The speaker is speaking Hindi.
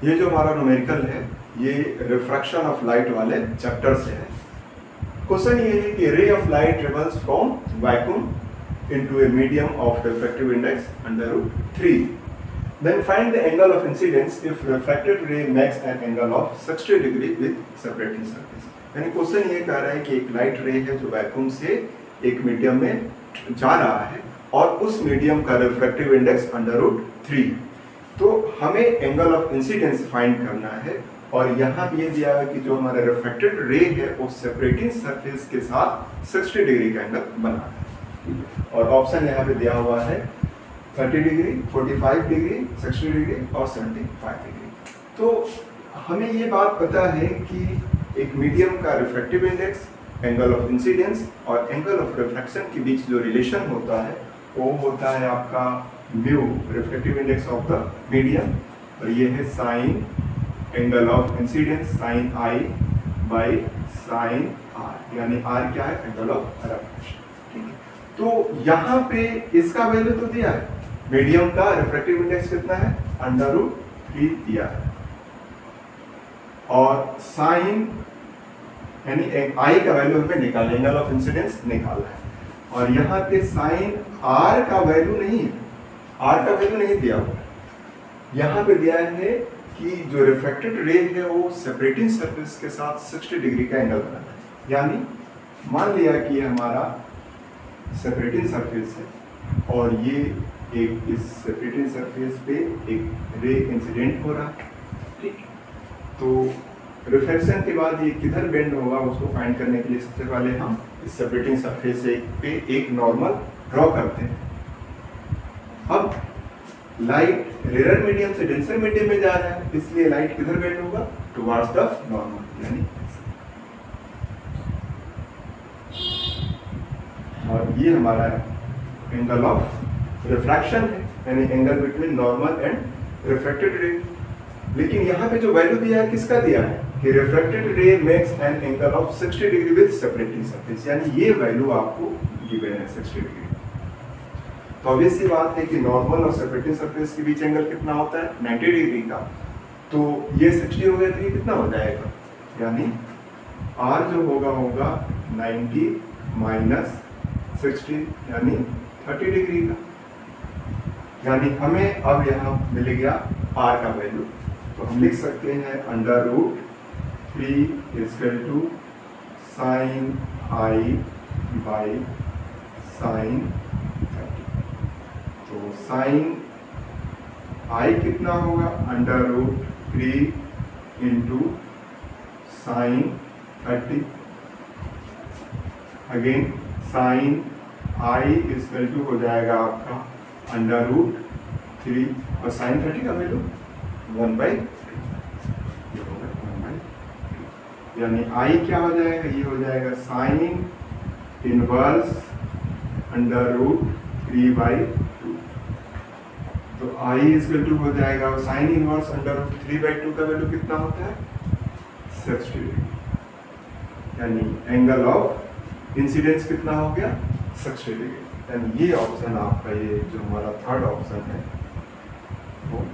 ये जो हमारा न्यूमेरिकल है ये रिफ्रैक्शन ऑफ लाइट वाले चैप्टर से है। क्वेश्चन ये है कि ray of light travels from vacuum into a medium of refractive index under root 3. Then find the angle of incidence if refracted ray makes an angle of 60 degree with separating surface. यानी क्वेश्चन ये कह रहा है कि एक लाइट रे है जो वैक्यूम से एक मीडियम में जा रहा है और उस मीडियम का रिफ्रैक्टिव इंडेक्स अंडर रूट 3। तो हमें एंगल ऑफ इंसिडेंस फाइंड करना है और यहाँ भी ये दिया है कि जो हमारा रिफ्रैक्टेड रे है वो सेपरेटिंग सरफेस के साथ 60 डिग्री का एंगल बनाना है। और ऑप्शन यहाँ पे दिया हुआ है 30 डिग्री, 45 डिग्री, 60 डिग्री और 75 डिग्री। तो हमें ये बात पता है कि एक मीडियम का refractive index, angle of incidence और एंगल ऑफ रिफ्रैक्शन के बीच जो रिलेशन होता है वो होता है आपका mu, refractive index of the medium, और ये है sine angle of incidence sine I by sine R, यानी आर क्या है, एंगल ऑफ रिफ्रैक्शन। ठीक है, तो यहाँ पे इसका वैल्यू तो दिया है, मीडियम का रिफ्रैक्टिव इंडेक्स कितना है, अंडर रूट 3 दिया है, और साइन यानी आई का वैल्यू हमें निकालना, एंगल ऑफ इंसिडेंस निकालना है, और यहाँ पे साइन आर का वैल्यू नहीं है, आर का वैल्यू नहीं दिया हुआ, यहाँ पे दिया है कि जो रिफ्रैक्टेड रे है वो सेपरेटिंग सरफेस के साथ 60 डिग्री का एंगल बनाना है। यानी मान लिया कि ये हमारा सेपरेटिंग सरफेस है और ये एक इस सेपरेटिंग सरफेस पे एक रे इंसिडेंट हो रहा है। ठीक, तो रिफ्लेक्शन के बाद ये किधर बेंड होगा उसको फाइंड करने के लिए सबसे पहले हम इस सेपरेटिंग सरफेस पे एक नॉर्मल ड्रॉ करते हैं। अब लाइट रेयर मीडियम से डेंसर मीडियम में जा रहा है, इसलिए लाइट किधर बेंड होगा, टुवर्ड्स द नॉर्मल, यानी और ये हमारा एंगल ऑफ रिफ्रैक्शन है, यानी angle between normal and refracted रे। लेकिन यहाँ पे जो वैल्यू दिया है किसका दिया है कि रिफ्रैक्टेड रे makes an angle of 60 degree with separating surface, यानी ये वैल्यू आपको गिवन है 60 डिग्री। तो ऑब्वियस सी बात है कि नॉर्मल और सेपरेटिंग सरफेस के बीच एंगल कितना होता है, 90 डिग्री का। तो ये 60 हो गया तो ये कितना हो जाएगा, यानी R जो होगा 90 माइनस 60 यानी 30 डिग्री का, यानी हमें अब यहाँ मिल गया R का वैल्यू। तो हम लिख सकते हैं under root 3 equal to sine I by sine 30। तो साइन आई कितना होगा, under root 3 into sine 30, again sine I equal to हो जाएगा आपका अंडर रूट 3 और साइन 30 का वैल्यू 1/3, यानी आई क्या हो जाएगा, ये हो जाएगा साइन इनवर्स अंडर रूट 3/2। तो आई इक्वल टू हो जाएगा साइन इनवर्स अंडर रूट 3/2 का वैल्यू कितना होता है, 60 डिग्री, यानी एंगल ऑफ इंसिडेंस कितना हो गया, 60 डिग्री। यानी ये ऑप्शन आपका, ये जो हमारा थर्ड ऑप्शन है वो